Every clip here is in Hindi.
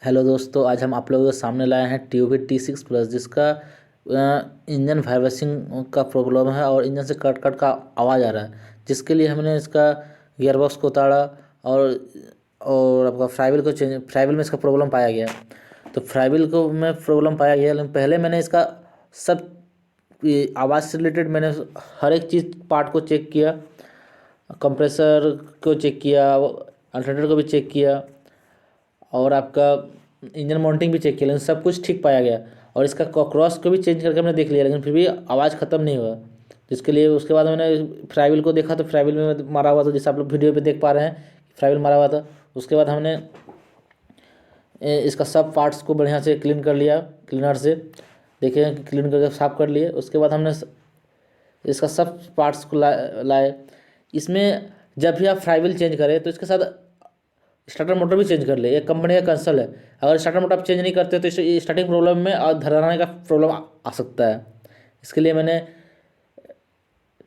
हेलो दोस्तों, आज हम आप लोगों के सामने लाए हैं ट्यूबिट T6 प्लस, जिसका इंजन वाइब्रेशन का प्रॉब्लम है और इंजन से कट कट का आवाज़ आ रहा है। जिसके लिए हमने इसका गियरबॉक्स को उतारा और आपका फ्राइबिल में इसका प्रॉब्लम पाया गया। तो फ्राइबिल को में प्रॉब्लम पाया गया, लेकिन पहले मैंने इसका सब आवाज़ से रिलेटेड मैंने हर एक चीज़ पार्ट को चेक किया। कंप्रेसर को चेक किया, अल्टरनेटर को भी चेक किया और आपका इंजन माउंटिंग भी चेक किया, लेकिन सब कुछ ठीक पाया गया। और इसका क्रॉस को भी चेंज करके हमने देख लिया, लेकिन फिर भी आवाज़ ख़त्म नहीं हुआ। जिसके लिए उसके बाद मैंने फ्राइबिल को देखा, तो फ्राइबिल में मारा हुआ था, जैसे आप लोग वीडियो पे देख पा रहे हैं, फ्राइबिल मारा हुआ था। उसके बाद हमने इसका सब पार्ट्स को बढ़िया से क्लीन कर लिया क्लीनर से। देखिए क्लीन करके साफ़ कर लिए। उसके बाद हमने इसका सब पार्ट्स को लाए। इसमें जब भी आप फ्राइबिल चेंज करें तो इसके साथ स्टार्टर मोटर भी चेंज कर ले। एक कंपनी का कंसल है, अगर स्टार्टर मोटर आप चेंज नहीं करते तो स्टार्टिंग प्रॉब्लम में और धराने का प्रॉब्लम आ सकता है। इसके लिए मैंने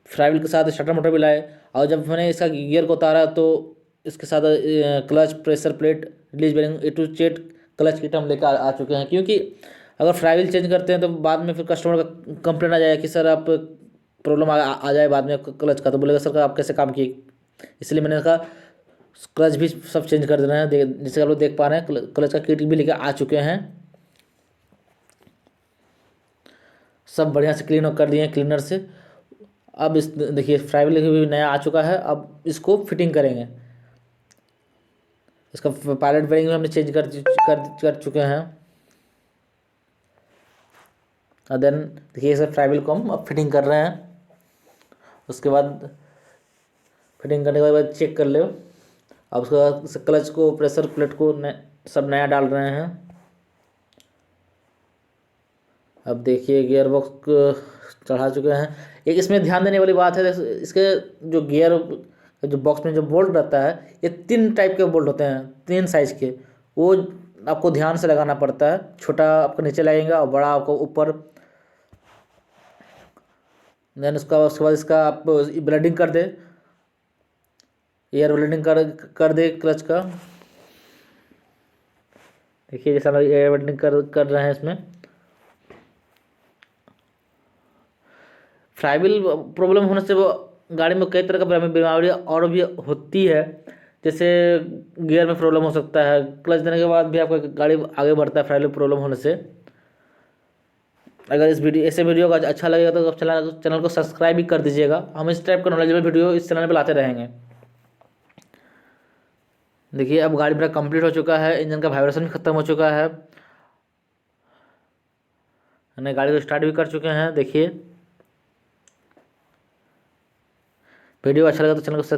फ्राइबिल के साथ स्टार्टर मोटर भी लाए। और जब मैंने इसका गियर को उतारा तो इसके साथ clutch, pressure plate, release bearing, A to Z clutch kit हम लेकर आ चुके हैं। क्योंकि अगर फ्राइबिल चेंज करते हैं तो बाद में फिर कस्टमर का कंप्लेन आ जाएगा कि सर आप प्रॉब्लम आ जाए बाद में क्लच का, तो बोलेगा सर आप कैसे काम किए। इसलिए मैंने कहा क्लच भी सब चेंज कर देना है। जैसे आप लोग देख पा रहे हैं, क्लच का किट भी लेकर आ चुके हैं। सब बढ़िया से क्लीन कर दिए क्लीनर से। अब इस देखिए फ्राइबिल भी नया आ चुका है। अब इसको फिटिंग करेंगे। इसका पायलट बेरिंग भी हमने चेंज कर चुके हैं। और देन देखिए सर फ्राइबिल को हम अब फिटिंग कर रहे हैं। उसके बाद फिटिंग करने के बाद चेक कर लो। अब उसके बाद क्लच को, प्रेशर प्लेट को सब नया डाल रहे हैं। अब देखिए गियर बॉक्स चढ़ा चुके हैं। एक इसमें ध्यान देने वाली बात है, इसके जो गियर जो बॉक्स में जो बोल्ट रहता है, ये 3 टाइप के बोल्ट होते हैं, 3 साइज़ के। वो आपको ध्यान से लगाना पड़ता है। छोटा आपको नीचे लगेगा और बड़ा आपको ऊपर। देन उसके बाद इसका आप ब्लेडिंग कर दे, एयर ब्लेडिंग कर दे क्लच का। देखिए जैसा एयर ब्लेडिंग कर रहे हैं इसमें। फ्राइबिल प्रॉब्लम होने से वो गाड़ी में कई तरह का बीमारी और भी होती है। जैसे गियर में प्रॉब्लम हो सकता है, क्लच देने के बाद भी आपका गाड़ी आगे बढ़ता है फ्राइबिल प्रॉब्लम होने से। अगर ऐसे वीडियो का अच्छा लगेगा तो आप चैनल को सब्सक्राइब भी कर दीजिएगा। हम इस टाइप का नॉलेजेबल वीडियो इस चैनल पर लाते रहेंगे। देखिए अब गाड़ी मेरा कंप्लीट हो चुका है, इंजन का वाइब्रेशन भी खत्म हो चुका है। हमने गाड़ी को स्टार्ट भी कर चुके हैं। देखिए वीडियो अच्छा लगा तो चैनल को